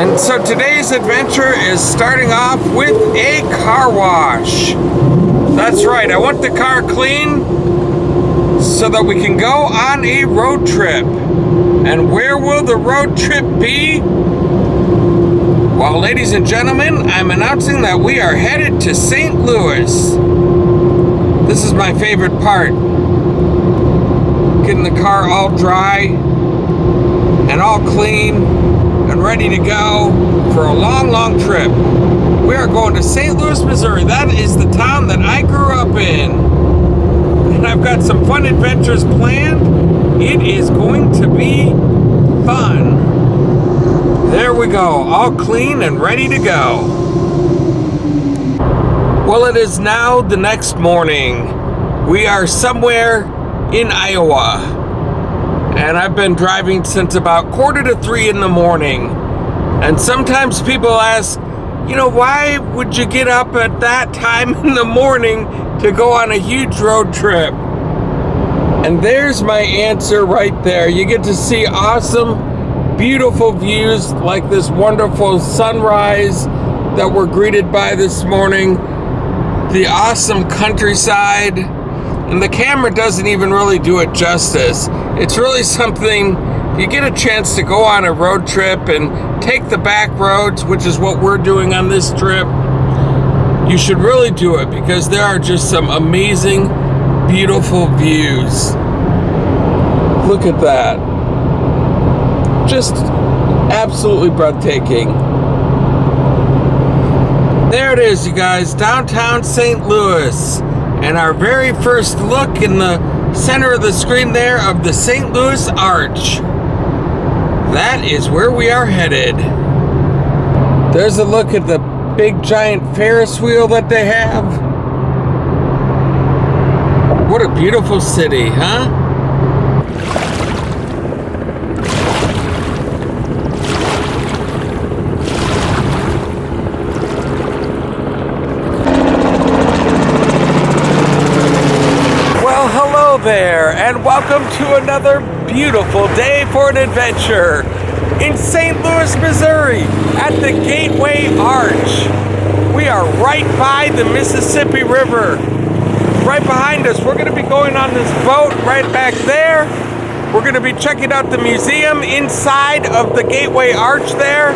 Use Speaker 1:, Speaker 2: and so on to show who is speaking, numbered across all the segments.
Speaker 1: And so today's adventure is starting off with a car wash. That's right, I want the car clean so that we can go on a road trip. And where will the road trip be? Well, ladies and gentlemen, I'm announcing that we are headed to St. Louis. This is my favorite part. Getting the car all dry and all clean and ready to go for a long, long trip. We are going to St. Louis, Missouri. That is the town that I grew up in. And I've got some fun adventures planned. It is going to be fun. There we go, all clean and ready to go. Well, it is now the next morning. We are somewhere in Iowa. And I've been driving since about 2:45 in the morning. And sometimes people ask, you know, why would you get up at that time in the morning to go on a huge road trip? And there's my answer right there. You get to see awesome, beautiful views like this wonderful sunrise that we're greeted by this morning. The awesome countryside. And the camera doesn't even really do it justice. It's really something, if you get a chance to go on a road trip and take the back roads, which is what we're doing on this trip, you should really do it because there are just some amazing, beautiful views. Look at that. Just absolutely breathtaking. There it is, you guys, downtown St. Louis. And our very first look in the center of the screen there of the St. Louis Arch. That is where we are headed. There's a look at the big giant Ferris wheel that they have. What a beautiful city, huh? There, and welcome to another beautiful day for an adventure in St. Louis, Missouri at the Gateway Arch. We are right by the Mississippi River. Right behind us, we're going to be going on this boat right back there. We're going to be checking out the museum inside of the Gateway Arch there.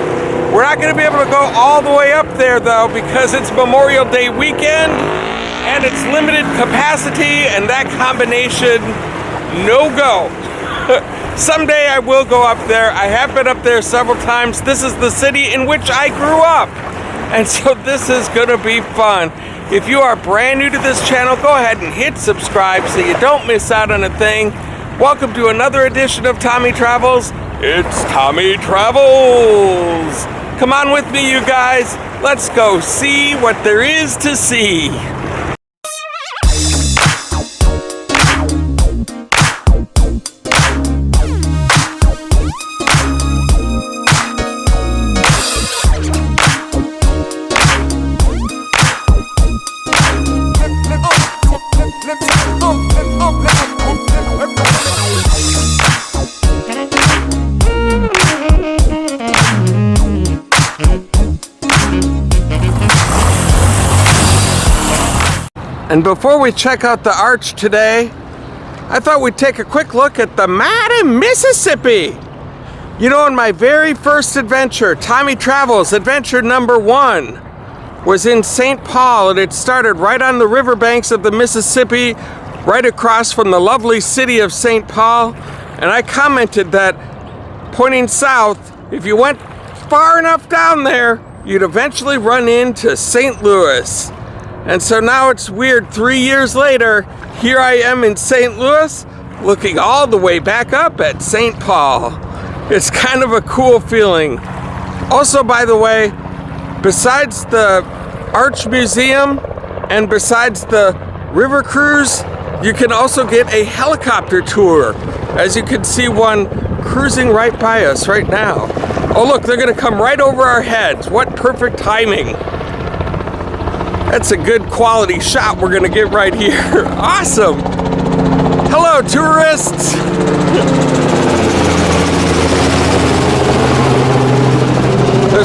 Speaker 1: We're not going to be able to go all the way up there though because it's Memorial Day weekend. And it's limited capacity, and that combination, no go. Someday I will go up there. I have been up there several times. This is the city in which I grew up. And so this is gonna be fun. If you are brand new to this channel, go ahead and hit subscribe so you don't miss out on a thing. Welcome to another edition of Tommy Travels. It's Tommy Travels. Come on with me, you guys. Let's go see what there is to see. And before we check out the arch today, I thought we'd take a quick look at the mighty Mississippi. You know, in my very first adventure, Tommy Travels, adventure number 1, was in St. Paul, and it started right on the riverbanks of the Mississippi, right across from the lovely city of St. Paul. And I commented that pointing south, if you went far enough down there, you'd eventually run into St. Louis. And so now it's weird, 3 years later, here I am in St. Louis, looking all the way back up at St. Paul. It's kind of a cool feeling. Also, by the way, besides the Arch Museum and besides the river cruise, you can also get a helicopter tour. As you can see one cruising right by us right now. Oh look, they're gonna come right over our heads. What perfect timing. That's a good quality shot we're gonna get right here. Awesome. Hello, tourists.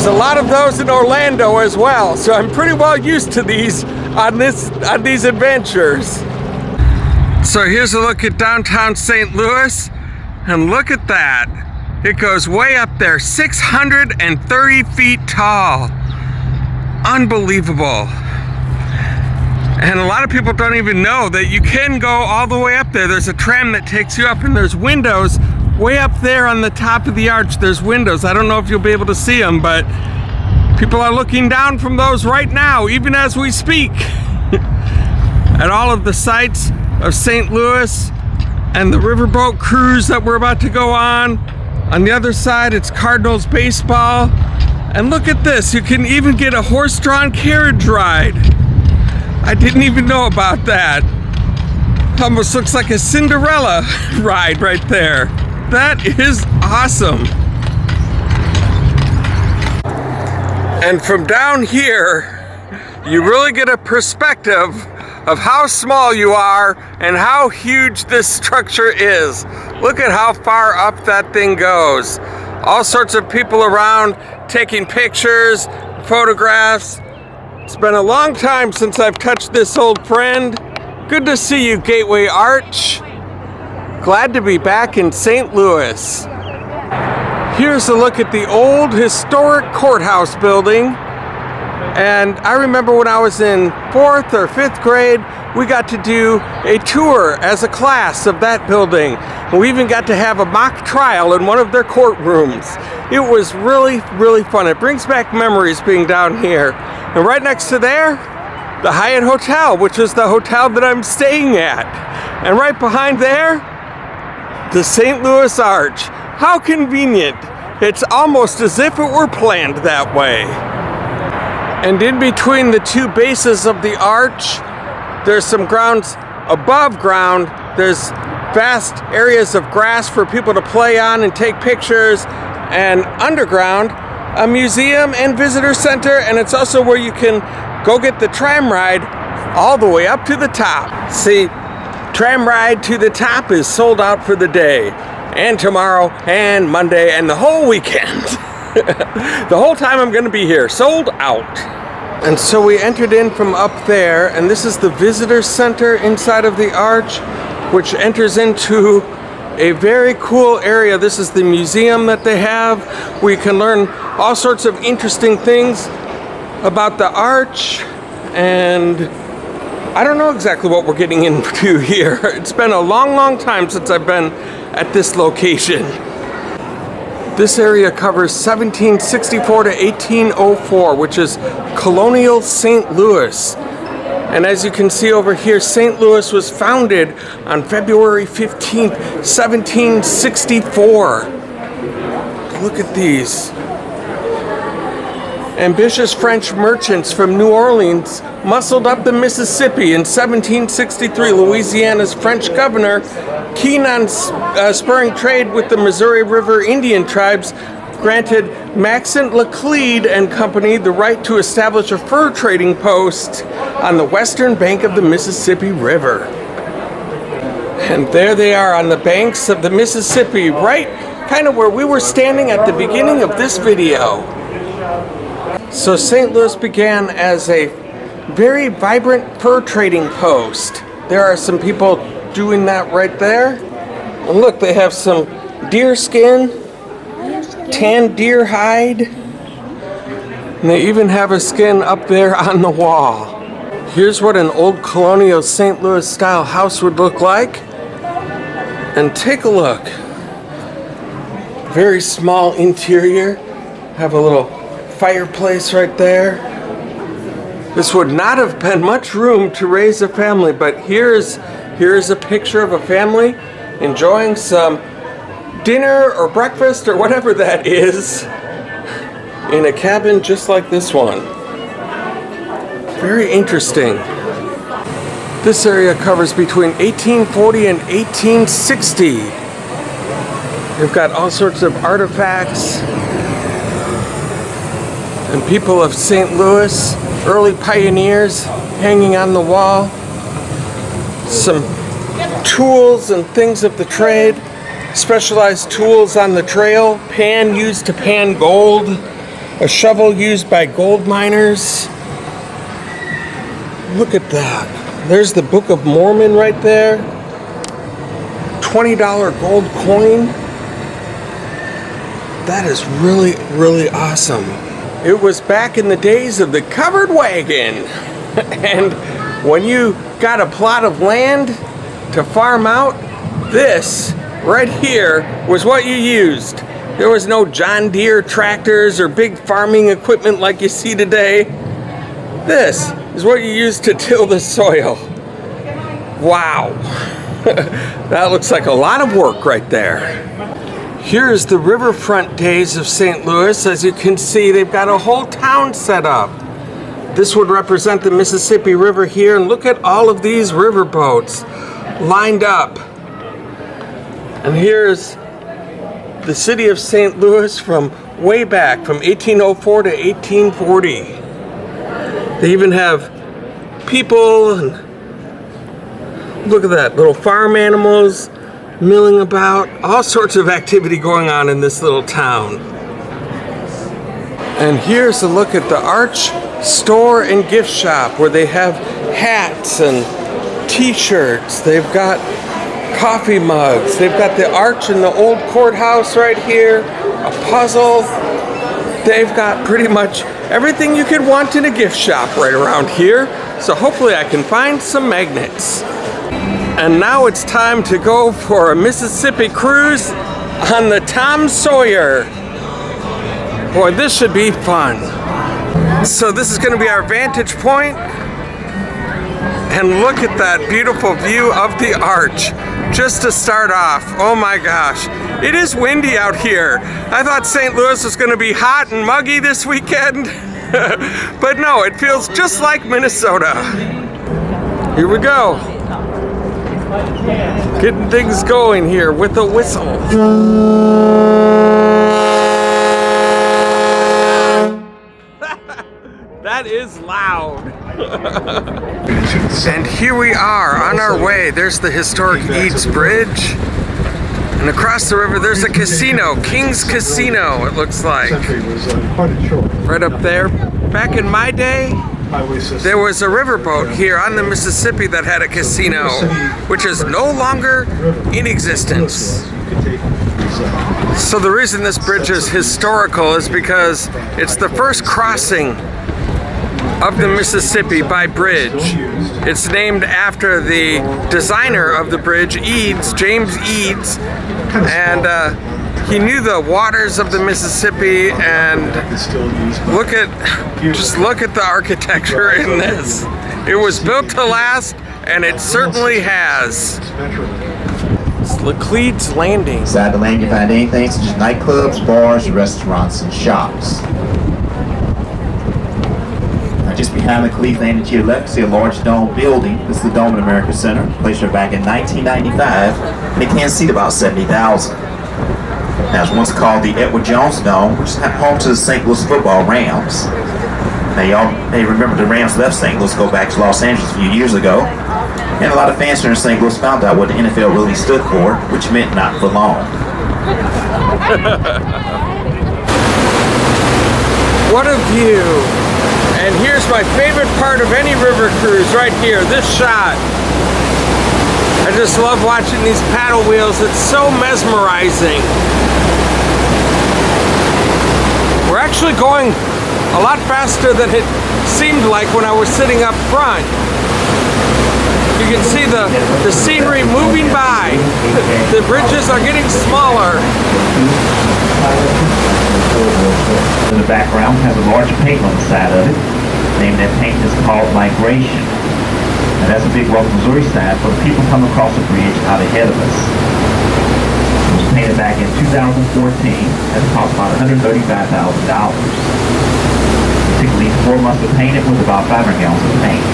Speaker 1: There's a lot of those in Orlando as well, so I'm pretty well used to these on these adventures. So here's a look at downtown St. Louis, and look at that. It goes way up there, 630 feet tall. Unbelievable. And a lot of people don't even know that you can go all the way up there. There's a tram that takes you up, and there's windows way up there on the top of the arch. There's windows. I don't know if you'll be able to see them, but people are looking down from those right now, even as we speak, at all of the sights of St. Louis and the riverboat cruise that we're about to go on. On the other side, it's Cardinals baseball. And look at this, you can even get a horse-drawn carriage ride. I didn't even know about that. Almost looks like a Cinderella ride right there. That is awesome. And from down here, you really get a perspective of how small you are and how huge this structure is. Look at how far up that thing goes. All sorts of people around taking pictures, photographs. It's been a long time since I've touched this old friend. Good to see you, Gateway Arch. Glad to be back in St. Louis. Here's a look at the old historic courthouse building. And I remember when I was in 4th or 5th grade, we got to do a tour as a class of that building. And we even got to have a mock trial in one of their courtrooms. It was really, really fun. It brings back memories being down here. And right next to there, the Hyatt Hotel, which is the hotel that I'm staying at. And right behind there, the St. Louis Arch. How convenient. It's almost as if it were planned that way. And in between the two bases of the arch, there's some grounds above ground. There's vast areas of grass for people to play on and take pictures. And underground, a museum and visitor center. And it's also where you can go get the tram ride all the way up to the top. See, tram ride to the top is sold out for the day. And tomorrow and Monday and the whole weekend. The whole time I'm going to be here, sold out. And so we entered in from up there, and this is the visitor center inside of the arch, which enters into a very cool area. This is the museum that they have, where you can learn all sorts of interesting things about the arch. And I don't know exactly what we're getting into here. It's been a long, long time since I've been at this location. This area covers 1764 to 1804, which is colonial St. Louis. And as you can see over here, St. Louis was founded on February 15th, 1764. Look at these. Ambitious French merchants from New Orleans muscled up the Mississippi in 1763. Louisiana's French governor, keen on spurring trade with the Missouri River Indian tribes, granted Maxent Laclede and Company the right to establish a fur trading post on the western bank of the Mississippi River. And there they are on the banks of the Mississippi, right kind of where we were standing at the beginning of this video. So St. Louis began as a very vibrant fur trading post. There are some people doing that right there. And look, they have some deer skin, tanned deer hide, and they even have a skin up there on the wall. Here's what an old colonial St. Louis style house would look like. And take a look. Very small interior. Have a little fireplace right there. This would not have been much room to raise a family, but here is a picture of a family enjoying some dinner or breakfast or whatever that is in a cabin just like this one. Very interesting. This area covers between 1840 and 1860. They've got all sorts of artifacts and people of St. Louis, early pioneers hanging on the wall. Some tools and things of the trade, specialized tools on the trail, pan used to pan gold, A shovel used by gold miners. Look at that. There's the Book of Mormon right there. $20 gold coin. That is really, really awesome. It was back in the days of the covered wagon. And when you got a plot of land to farm out, this right here was what you used. There was no John Deere tractors or big farming equipment like you see today. This is what you used to till the soil. Wow. That looks like a lot of work right there. Here's the riverfront days of St. Louis. As you can see, they've got a whole town set up. This would represent the Mississippi River here, and look at all of these river boats lined up. And here's the city of St. Louis from way back, from 1804 to 1840. They even have people, and look at that, little farm animals milling about, all sorts of activity going on in this little town. And here's a look at the Arch store and gift shop, where they have hats and t-shirts. They've got coffee mugs. They've got the arch and the old courthouse right here, a puzzle. They've got pretty much everything you could want in a gift shop right around here. So hopefully I can find some magnets. And now it's time to go for a Mississippi cruise on the Tom Sawyer. Boy, this should be fun. So this is going to be our vantage point. And look at that beautiful view of the arch. Just to start off, oh my gosh, it is windy out here. I thought St. Louis was going to be hot and muggy this weekend. But no, it feels just like Minnesota. Here we go. Getting things going here with a whistle. That is loud. And here we are on our way. There's the historic Eads Bridge. And across the river there's a casino, King's Casino, it looks like. Right up there. Back in my day, there was a riverboat here on the Mississippi that had a casino, which is no longer in existence. So the reason this bridge is historical is because it's the first crossing of the Mississippi by bridge. It's named after the designer of the bridge, Eads, James Eads, and he knew the waters of the Mississippi. And just look at the architecture in this. It was built to last, and it certainly has. It's Laclede's Landing.
Speaker 2: Inside the landing, you find anything such as nightclubs, bars, restaurants, and shops. Just behind the Cleveland Landing to your left, you see a large dome building. This is the Dome at America Center, placed here back in 1995, and it can seat about 70,000. Now, it's once called the Edward Jones Dome, which is home to the St. Louis football Rams. Now, y'all may remember the Rams left St. Louis, go back to Los Angeles a few years ago, and a lot of fans here in St. Louis found out what the NFL really stood for, which meant not for long.
Speaker 1: What a view! And here's my favorite part of any river cruise right here, this shot. I just love watching these paddle wheels. It's so mesmerizing. We're actually going a lot faster than it seemed like when I was sitting up front. You can see the scenery moving by. The bridges are getting smaller.
Speaker 2: In the background has a large paint on the side of it. The name of that paint is called Migration. And that's a big Welcome Missouri sign for the people coming across the bridge out ahead of us. It was painted back in 2014 and it cost about $135,000. It took at least 4 months to paint it with about 500 gallons of paint.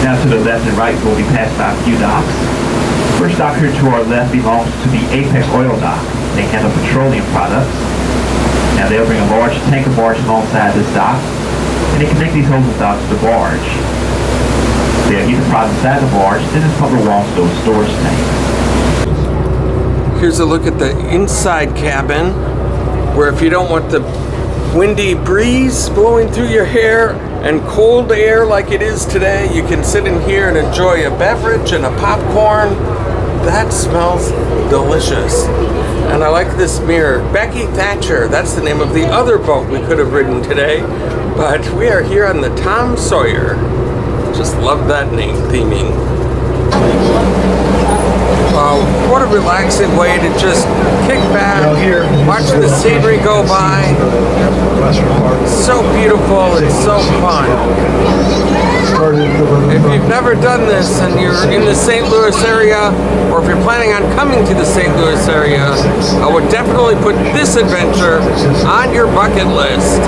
Speaker 2: Now to the left and right we'll be passed by a few docks. First dock here to our left belongs to the Apex Oil Dock. They handle petroleum products. Now they'll bring a large tanker barge alongside this dock, and they connect these hoses out to the barge. They'll get the product inside the barge, then it's pumped along to a storage tank.
Speaker 1: Here's a look at the inside cabin. where if you don't want the windy breeze blowing through your hair and cold air like it is today, you can sit in here and enjoy a beverage and a popcorn. That smells delicious. And I like this mirror. Becky Thatcher, that's the name of the other boat we could have ridden today. But we are here on the Tom Sawyer. Just love that name theming. What a relaxing way to just kick back, watch the scenery go by. So beautiful and so fun. If you've never done this and you're in the St. Louis area, or if you're planning on coming to the St. Louis area, I would definitely put this adventure on your bucket list.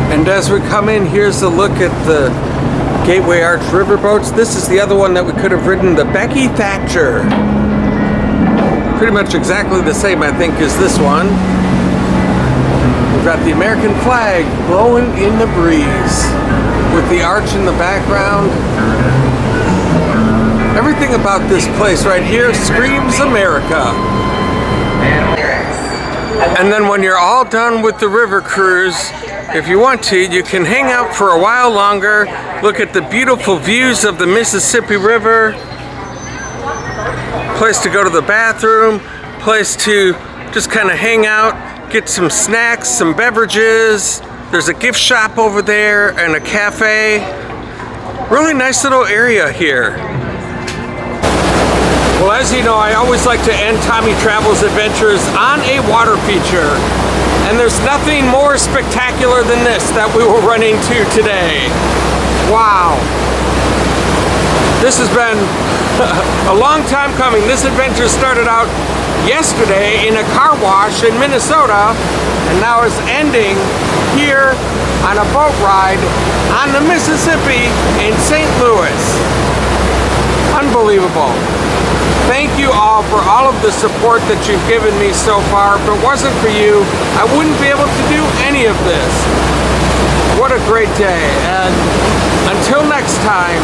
Speaker 1: And as we come in, here's a look at the Gateway Arch riverboats. This is the other one that we could have ridden, the Becky Thatcher. Pretty much exactly the same, I think, as this one. We've got the American flag blowing in the breeze with the arch in the background. Everything about this place right here screams America. And then when you're all done with the river cruise, if you want to, you can hang out for a while longer, look at the beautiful views of the Mississippi River, place to go to the bathroom, place to just kind of hang out, get some snacks, some beverages. There's a gift shop over there and a cafe. Really nice little area here. Well, as you know, I always like to end Tommy Travels Adventures on a water feature. And there's nothing more spectacular than this that we will run into today. Wow. This has been a long time coming. This adventure started out yesterday in a car wash in Minnesota, and now is ending here on a boat ride on the Mississippi in St. Louis. Unbelievable. Thank you all for all of the support that you've given me so far. If it wasn't for you, I wouldn't be able to do any of this. What a great day. And until next time,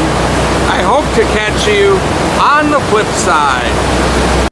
Speaker 1: I hope to catch you on the flip side.